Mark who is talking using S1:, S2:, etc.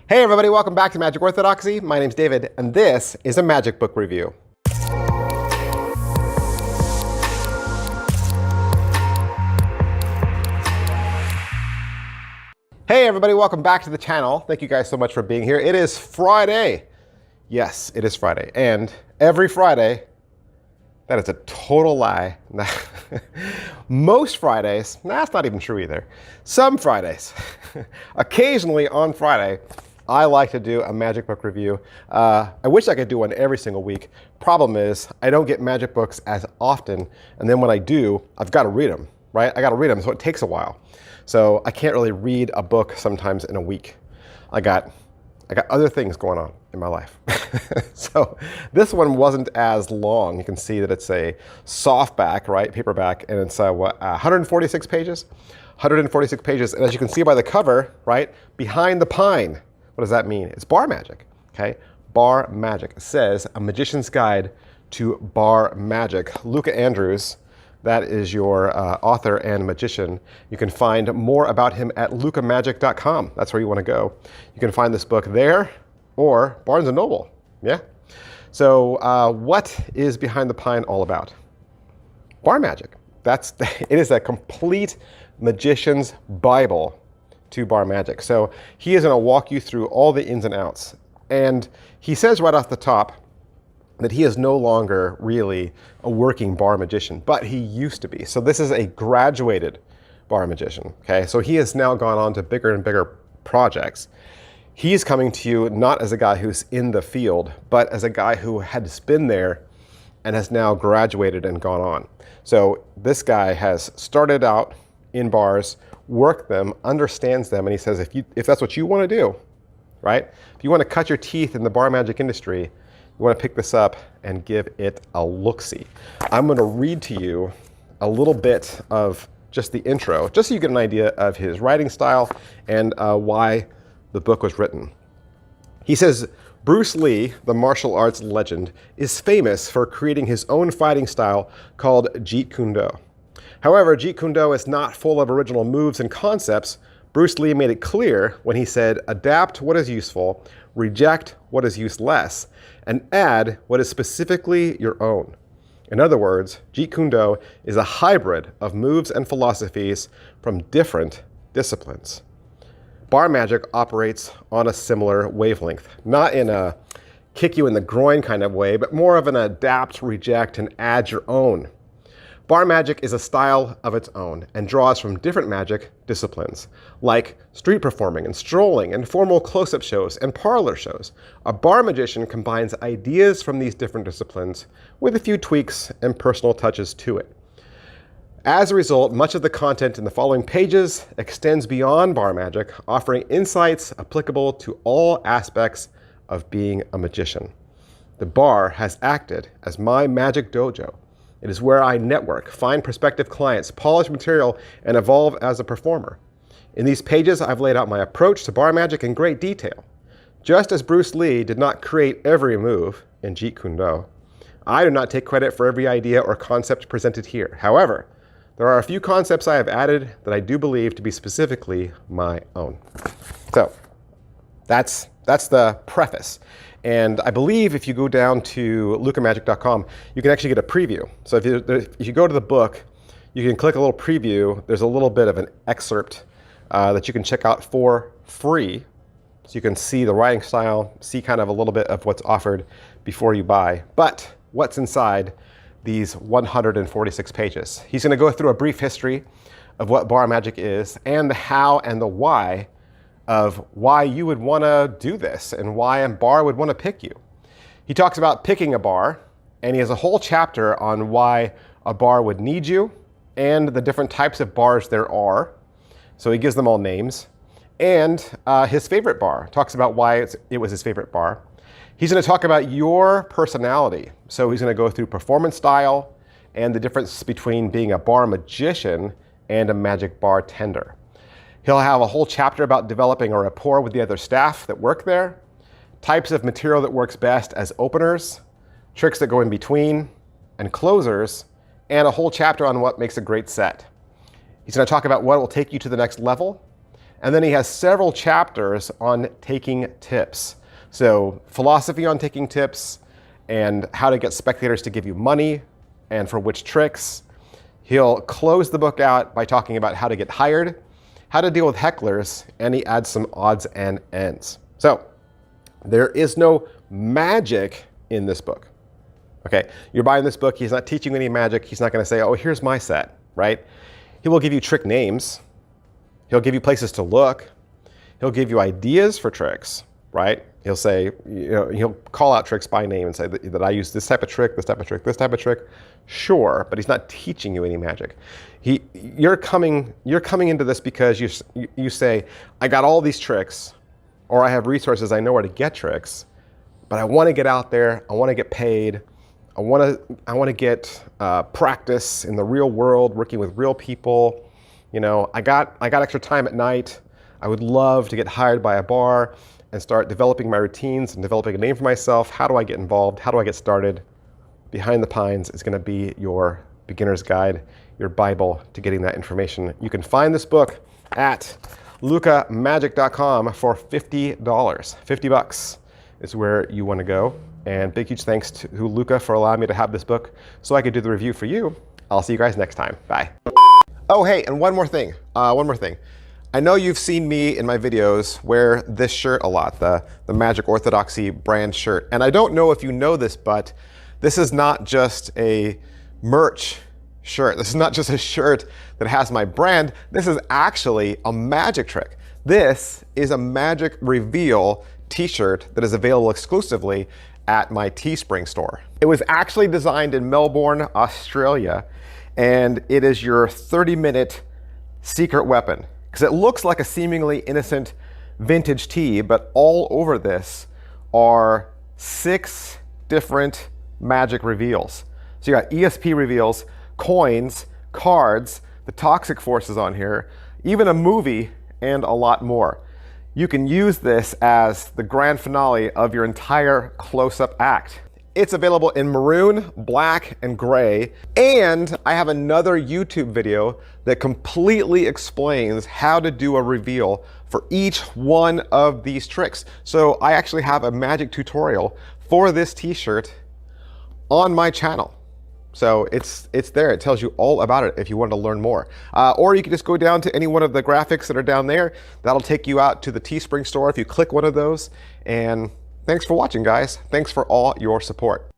S1: Hey everybody, welcome back to Magic Orthodoxy. My name's David, and this is a magic book review. Hey everybody, welcome back to the channel. Thank you guys so much for being here. It is Friday. Yes, it is Friday. And every Friday, that is a total lie. Most Fridays, that's not even true either. Some Fridays, occasionally on Friday, I like to do a magic book review. I wish I could do one every single week. Problem is, I don't get magic books as often. And then when I do, I've got to read them, right? I got to read them, so it takes a while. So I can't really read a book sometimes in a week. I got other things going on in my life. So this one wasn't as long. You can see that it's a softback, right? Paperback, and it's 146 pages. 146 pages, and as you can see by the cover, right? Behind the Pine. What does that mean? It's bar magic, okay? Bar magic. It says A Magician's Guide to Bar Magic. Luka Andrews, that is your author and magician. You can find more about him at lukamagic.com. That's where you want to go. You can find this book there or Barnes & Noble, yeah? So what is Behind the Pine all about? Bar magic. It is a complete magician's Bible to bar magic. So he is going to walk you through all the ins and outs. And he says right off the top that he is no longer really a working bar magician, but he used to be. So this is a graduated bar magician, okay? So he has now gone on to bigger and bigger projects. He's coming to you not as a guy who's in the field, but as a guy who has been there and has now graduated and gone on. So this guy has started out in bars, worked them, understands them, and he says, if that's what you want to do, right? If you want to cut your teeth in the bar magic industry, you want to pick this up and give it a look-see. I'm going to read to you a little bit of just the intro, just so you get an idea of his writing style and why the book was written. He says, Bruce Lee, the martial arts legend, is famous for creating his own fighting style called Jeet Kune Do. However, Jeet Kune Do is not full of original moves and concepts. Bruce Lee made it clear when he said, adapt what is useful, reject what is useless, and add what is specifically your own. In other words, Jeet Kune Do is a hybrid of moves and philosophies from different disciplines. Bar magic operates on a similar wavelength, not in a kick you in the groin kind of way, but more of an adapt, reject, and add your own. Bar magic is a style of its own and draws from different magic disciplines, like street performing and strolling and formal close-up shows and parlor shows. A bar magician combines ideas from these different disciplines with a few tweaks and personal touches to it. As a result, much of the content in the following pages extends beyond bar magic, offering insights applicable to all aspects of being a magician. The bar has acted as my magic dojo. It is where I network, find prospective clients, polish material, and evolve as a performer. In these pages, I've laid out my approach to bar magic in great detail. Just as Bruce Lee did not create every move in Jeet Kune Do, I do not take credit for every idea or concept presented here. However, there are a few concepts I have added that I do believe to be specifically my own. So that's the preface. And I believe if you go down to lukamagic.com, you can actually get a preview. So if you go to the book, you can click a little preview. There's a little bit of an excerpt that you can check out for free. So you can see the writing style, see kind of a little bit of what's offered before you buy. But what's inside these 146 pages? He's going to go through a brief history of what bar magic is and the how and the why of why you would want to do this and why a bar would want to pick you. He talks about picking a bar, and he has a whole chapter on why a bar would need you and the different types of bars there are. So he gives them all names. And his favorite bar, talks about why it was his favorite bar. He's going to talk about your personality. So he's going to go through performance style and the difference between being a bar magician and a magic bartender. He'll have a whole chapter about developing a rapport with the other staff that work there, types of material that works best as openers, tricks that go in between, and closers, and a whole chapter on what makes a great set. He's going to talk about what will take you to the next level, And then he has several chapters on taking tips. So philosophy on taking tips and how to get spectators to give you money and for which tricks. He'll close the book out by talking about how to get hired, how to deal with hecklers, and he adds some odds and ends. So there is no magic in this book. Okay, you're buying this book, he's not teaching you any magic. He's not going to say, oh, here's my set, right? He will give you trick names. He'll give you places to look. He'll give you ideas for tricks, right? He'll say, he'll call out tricks by name and say that I use this type of trick, this type of trick, this type of trick. Sure, but he's not teaching you any magic. You're coming into this because you say, I got all these tricks, or I have resources, I know where to get tricks, but I want to get out there, I want to get paid, I want to get practice in the real world, working with real people. I got extra time at night. I would love to get hired by a bar and start developing my routines and developing a name for myself. How do I get involved? How do I get started? Behind the Pines is going to be your beginner's guide, your Bible to getting that information. You can find this book at lukamagic.com for $50. $50 is where you want to go. And big, huge thanks to Luka for allowing me to have this book so I could do the review for you. I'll see you guys next time. Bye. Oh, hey, and one more thing. I know you've seen me in my videos wear this shirt a lot, the Magic Orthodoxy brand shirt. And I don't know if you know this, but this is not just a merch shirt. This is not just a shirt that has my brand. This is actually a magic trick. This is a magic reveal t-shirt that is available exclusively at my Teespring store. It was actually designed in Melbourne, Australia, and it is your 30-minute secret weapon. Because it looks like a seemingly innocent vintage tee, but all over this are 6 different magic reveals. So you got ESP reveals, coins, cards, the toxic forces on here, even a movie, and a lot more. You can use this as the grand finale of your entire close-up act. It's available in maroon, black, and gray. And I have another YouTube video that completely explains how to do a reveal for each one of these tricks. So I actually have a magic tutorial for this t-shirt on my channel. So it's there. It tells you all about it if you want to learn more. Or you can just go down to any one of the graphics that are down there. That'll take you out to the Teespring store if you click one of those. And thanks for watching, guys. Thanks for all your support.